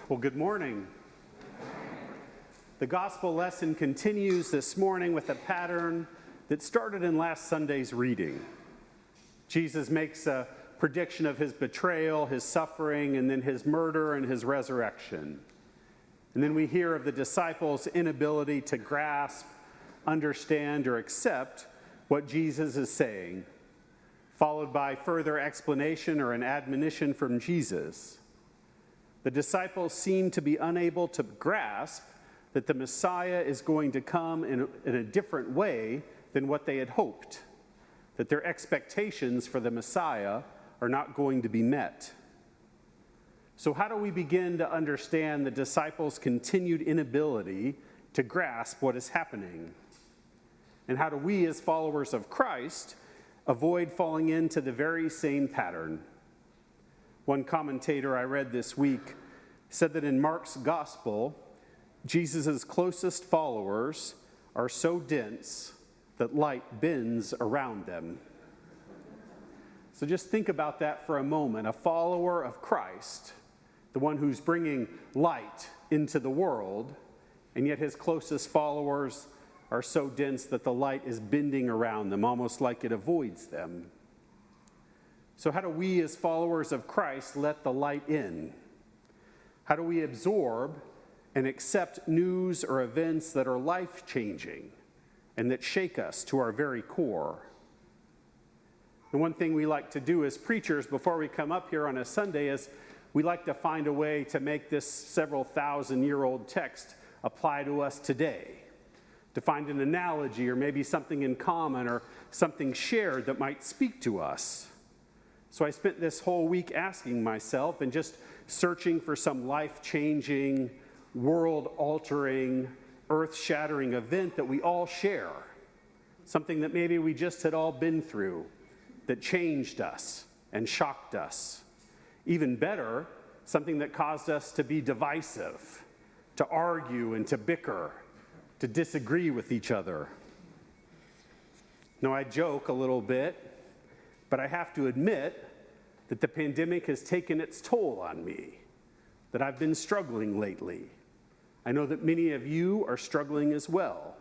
Well, good morning. The gospel lesson continues this morning with a pattern that started in last Sunday's reading. Jesus makes a prediction of his betrayal, his suffering, and then his murder and his resurrection. And then we hear of the disciples' inability to grasp, understand, or accept what Jesus is saying, followed by further explanation or an admonition from Jesus. The disciples seem to be unable to grasp that the Messiah is going to come in a different way than what they had hoped, that their expectations for the Messiah are not going to be met. So how do we begin to understand the disciples' continued inability to grasp what is happening? And how do we, as followers of Christ, avoid falling into the very same pattern? One commentator I read this week said that in Mark's gospel, Jesus' closest followers are so dense that light bends around them. So just think about that for a moment. A follower of Christ, the one who's bringing light into the world, and yet his closest followers are so dense that the light is bending around them, almost like it avoids them. So how do we as followers of Christ let the light in? How do we absorb and accept news or events that are life-changing and that shake us to our very core? The one thing we like to do as preachers before we come up here on a Sunday is we like to find a way to make this several thousand-year-old text apply to us today, to find an analogy or maybe something in common or something shared that might speak to us. So I spent this whole week asking myself and just searching for some life-changing, world-altering, earth-shattering event that we all share, something that maybe we just had all been through, that changed us and shocked us. Even better, something that caused us to be divisive, to argue and to bicker, to disagree with each other. Now, I joke a little bit, but I have to admit that the pandemic has taken its toll on me, that I've been struggling lately. I know that many of you are struggling as well,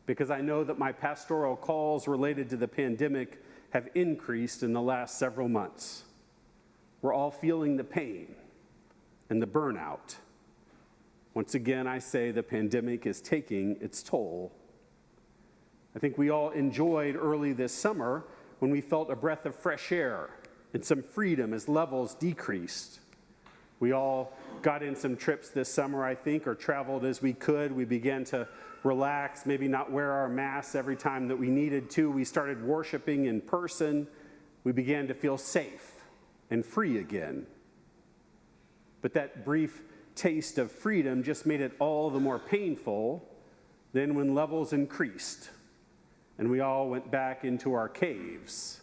because I know that my pastoral calls related to the pandemic have increased in the last several months. We're all feeling the pain and the burnout. Once again, I say the pandemic is taking its toll. I think we all enjoyed early this summer when we felt a breath of fresh air and some freedom as levels decreased. We all got in some trips this summer, I think, or traveled as we could. We began to relax, maybe not wear our masks every time that we needed to. We started worshiping in person. We began to feel safe and free again. But that brief taste of freedom just made it all the more painful then when levels increased and we all went back into our caves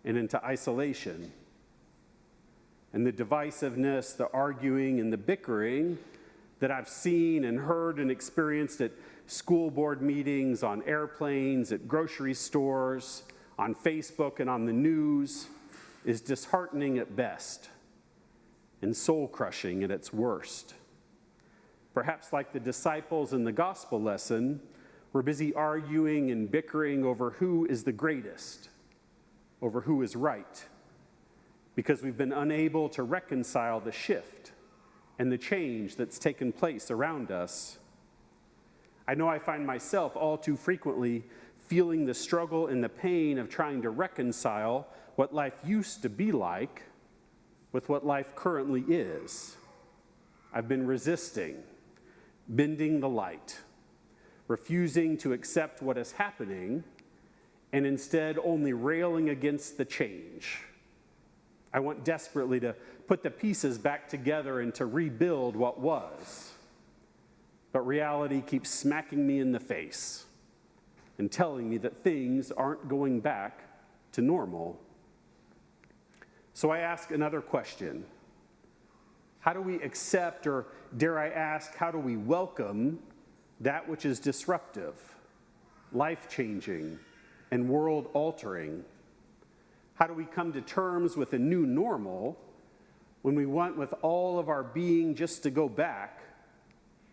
and into isolation. And the divisiveness, the arguing, and the bickering that I've seen and heard and experienced at school board meetings, on airplanes, at grocery stores, on Facebook, and on the news is disheartening at best and soul-crushing at its worst. Perhaps like the disciples in the gospel lesson, we're busy arguing and bickering over who is the greatest, over who is right, because we've been unable to reconcile the shift and the change that's taken place around us. I know I find myself all too frequently feeling the struggle and the pain of trying to reconcile what life used to be like with what life currently is. I've been resisting, bending the light, refusing to accept what is happening, and instead only railing against the change. I want desperately to put the pieces back together and to rebuild what was. But reality keeps smacking me in the face and telling me that things aren't going back to normal. So I ask another question. How do we accept, or dare I ask, how do we welcome that which is disruptive, life-changing, and world-altering? How do we come to terms with a new normal when we want with all of our being just to go back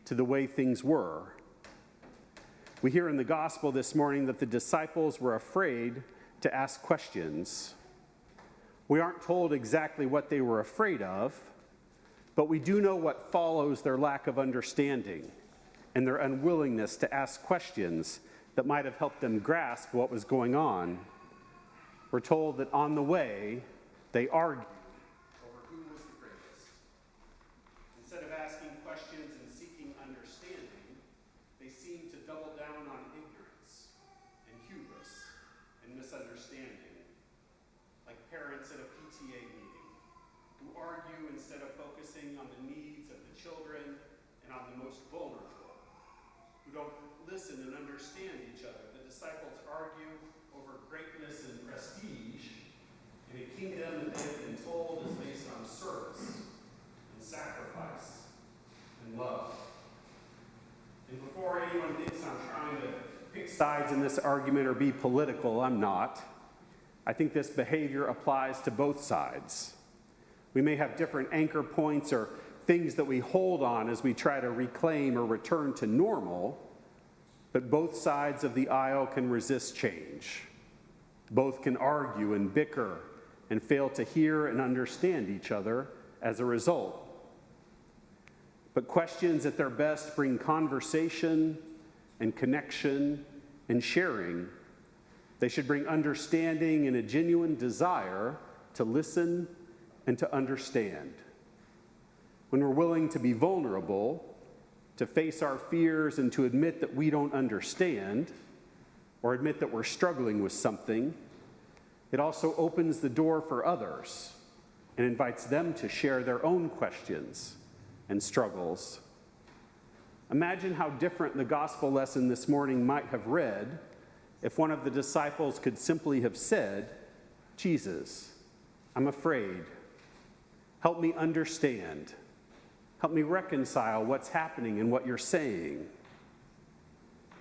to the way things were. We hear in the gospel this morning that the disciples were afraid to ask questions. We aren't told exactly what they were afraid of, but we do know what follows their lack of understanding and their unwillingness to ask questions that might have helped them grasp what was going on. We're told that on the way, they argued over who was the greatest. Instead of asking questions and seeking understanding, they seemed to double down on ignorance and hubris and misunderstanding, like parents at a PTA meeting who argue instead of focusing on the needs of the children and on the most vulnerable, who don't listen and understand each other. The disciples argue over greatness and prestige in a kingdom that they have been told is based on service and sacrifice and love. And before anyone thinks I'm trying to pick sides in this argument or be political, I'm not. I think this behavior applies to both sides. We may have different anchor points or things that we hold on as we try to reclaim or return to normal, but both sides of the aisle can resist change. Both can argue and bicker and fail to hear and understand each other as a result. But questions at their best bring conversation and connection and sharing. They should bring understanding and a genuine desire to listen and to understand. When we're willing to be vulnerable, to face our fears and to admit that we don't understand, or admit that we're struggling with something, it also opens the door for others and invites them to share their own questions and struggles. Imagine how different the gospel lesson this morning might have read if one of the disciples could simply have said, "Jesus, I'm afraid. Help me understand. Help me reconcile what's happening and what you're saying."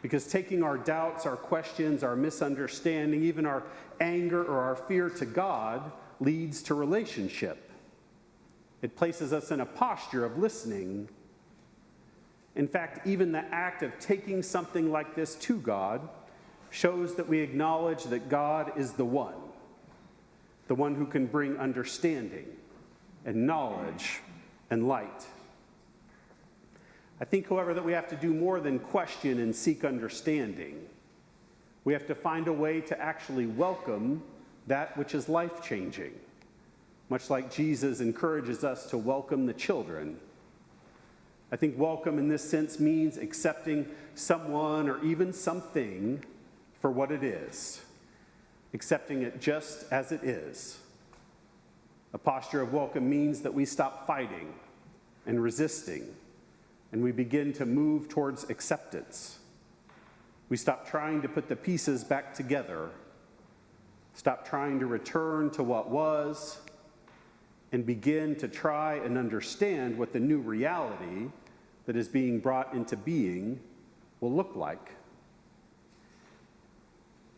Because taking our doubts, our questions, our misunderstanding, even our anger or our fear to God leads to relationship. It places us in a posture of listening. In fact, even the act of taking something like this to God shows that we acknowledge that God is the one who can bring understanding and knowledge and light. I think, however, that we have to do more than question and seek understanding. We have to find a way to actually welcome that which is life-changing, much like Jesus encourages us to welcome the children. I think welcome in this sense means accepting someone or even something for what it is, accepting it just as it is. A posture of welcome means that we stop fighting and resisting, and we begin to move towards acceptance. We stop trying to put the pieces back together, stop trying to return to what was, and begin to try and understand what the new reality that is being brought into being will look like.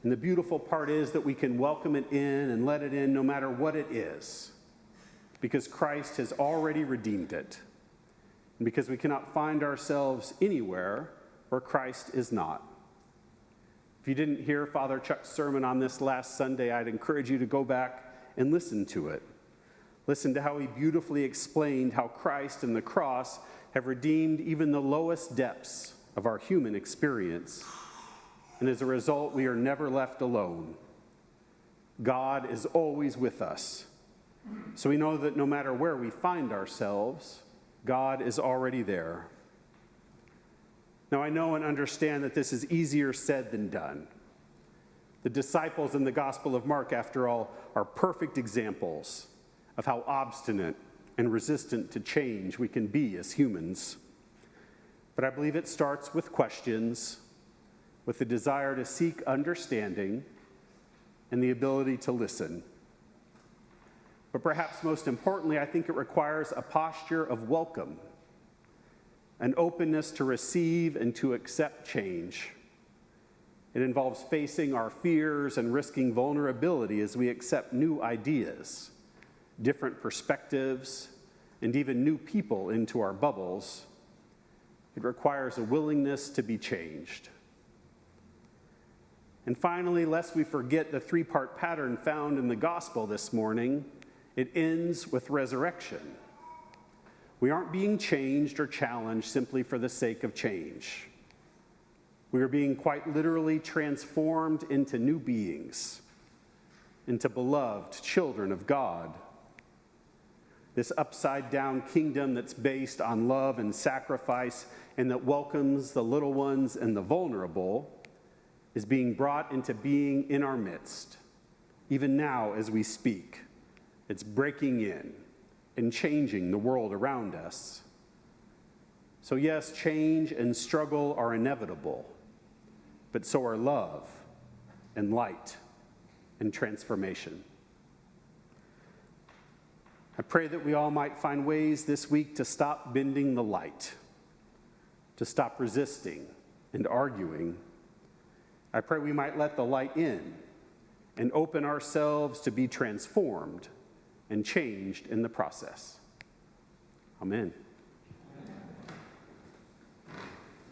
And the beautiful part is that we can welcome it in and let it in no matter what it is, because Christ has already redeemed it, and because we cannot find ourselves anywhere where Christ is not. If you didn't hear Father Chuck's sermon on this last Sunday, I'd encourage you to go back and listen to it. Listen to how he beautifully explained how Christ and the cross have redeemed even the lowest depths of our human experience. And as a result, we are never left alone. God is always with us. So we know that no matter where we find ourselves, God is already there. Now, I know and understand that this is easier said than done. The disciples in the Gospel of Mark, after all, are perfect examples of how obstinate and resistant to change we can be as humans. But I believe it starts with questions, with the desire to seek understanding and the ability to listen. But perhaps most importantly, I think it requires a posture of welcome, an openness to receive and to accept change. It involves facing our fears and risking vulnerability as we accept new ideas, different perspectives, and even new people into our bubbles, it requires a willingness to be changed. And finally, lest we forget the three-part pattern found in the gospel this morning, it ends with resurrection. We aren't being changed or challenged simply for the sake of change. We are being quite literally transformed into new beings, into beloved children of God. This upside-down kingdom that's based on love and sacrifice and that welcomes the little ones and the vulnerable is being brought into being in our midst. Even now as we speak, it's breaking in and changing the world around us. So yes, change and struggle are inevitable, but so are love and light and transformation. I pray that we all might find ways this week to stop bending the light, to stop resisting and arguing. I pray we might let the light in and open ourselves to be transformed and changed in the process. Amen.